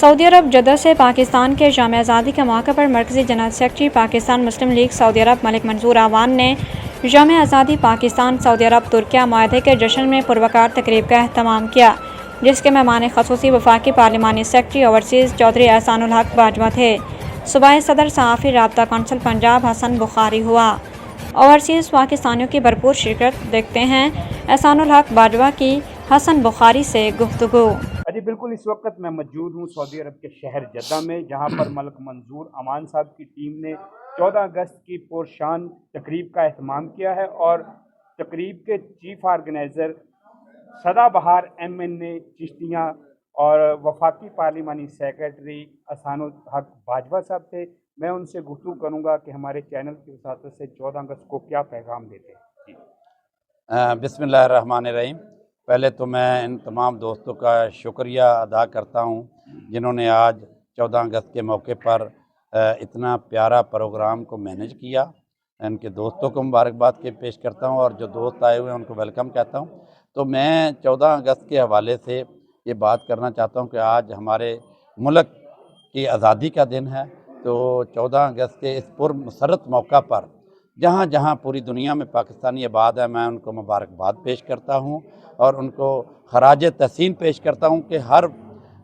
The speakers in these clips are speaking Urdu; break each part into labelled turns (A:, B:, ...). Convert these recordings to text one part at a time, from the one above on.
A: سعودی عرب جدہ سے پاکستان کے یوم آزادی کے موقع پر مرکزی جنرل سیکرٹری پاکستان مسلم لیگ سعودی عرب ملک منظور اعوان نے یوم آزادی پاکستان سعودی عرب ترکیہ معاہدے کے جشن میں پروقار تقریب کا اہتمام کیا، جس کے مہمان خصوصی وفاقی پارلیمانی سیکرٹری اوورسیز چودھری احسان الحق باجوہ تھے۔ صوبائی صدر صحافی رابطہ کونسل پنجاب حسن بخاری ہوا۔ اوورسیز پاکستانیوں کی بھرپور شرکت دیکھتے ہیں احسان الحق باجوہ کی حسن بخاری سے گفتگو۔
B: جی بالکل، اس وقت میں موجود ہوں سعودی عرب کے شہر جدہ میں، جہاں پر ملک منظور امان صاحب کی ٹیم نے 14 اگست کی پرشان تقریب کا اہتمام کیا ہے، اور تقریب کے چیف آرگنائزر سدا بہار ایم این اے چشتیاں اور وفاقی پارلیمانی سیکرٹری احسان الحق باجوہ صاحب تھے۔ میں ان سے گفتگو کروں گا کہ ہمارے چینل کی وساطت سے 14 اگست کو کیا پیغام دیتے ہیں۔
C: بسم اللہ الرحمن الرحیم۔ پہلے تو میں ان تمام دوستوں کا شکریہ ادا کرتا ہوں جنہوں نے آج 14 اگست کے موقع پر اتنا پیارا پروگرام کو مینیج کیا۔ ان کے دوستوں کو مبارکباد کے پیش کرتا ہوں، اور جو دوست آئے ہوئے ہیں ان کو ویلکم کہتا ہوں۔ تو میں 14 اگست کے حوالے سے یہ بات کرنا چاہتا ہوں کہ آج ہمارے ملک کی آزادی کا دن ہے۔ تو 14 اگست کے اس پرمسرت موقع پر جہاں جہاں پوری دنیا میں پاکستانی آباد ہے، میں ان کو مبارکباد پیش کرتا ہوں اور ان کو خراج تحسین پیش کرتا ہوں کہ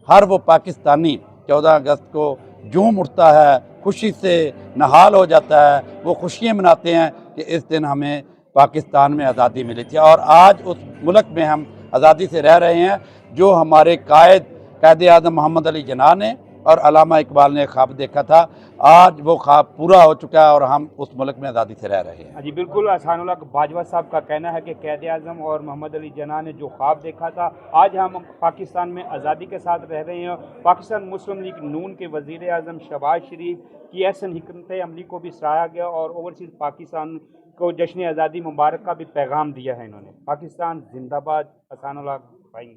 C: ہر وہ پاکستانی 14 اگست کو جھوم اٹھتا ہے، خوشی سے نہال ہو جاتا ہے، وہ خوشیاں مناتے ہیں کہ اس دن ہمیں پاکستان میں آزادی ملی تھی، اور آج اس ملک میں ہم آزادی سے رہ رہے ہیں جو ہمارے قائد اعظم محمد علی جناح نے اور علامہ اقبال نے خواب دیکھا تھا۔ آج وہ خواب پورا ہو چکا ہے اور ہم اس ملک میں آزادی سے رہ رہے ہیں۔
B: جی بالکل، احسان الحق باجوہ صاحب کا کہنا ہے کہ قائد اعظم اور محمد علی جناح نے جو خواب دیکھا تھا، آج ہم پاکستان میں آزادی کے ساتھ رہ رہے ہیں۔ پاکستان مسلم لیگ نون کے وزیر اعظم شہباز شریف کی احسن حکمت عملی کو بھی سراہا گیا، اور اوورسیز پاکستان کو جشن آزادی مبارک کا بھی پیغام دیا ہے انہوں نے۔ پاکستان زندہ باد، احسان الحق بھائی۔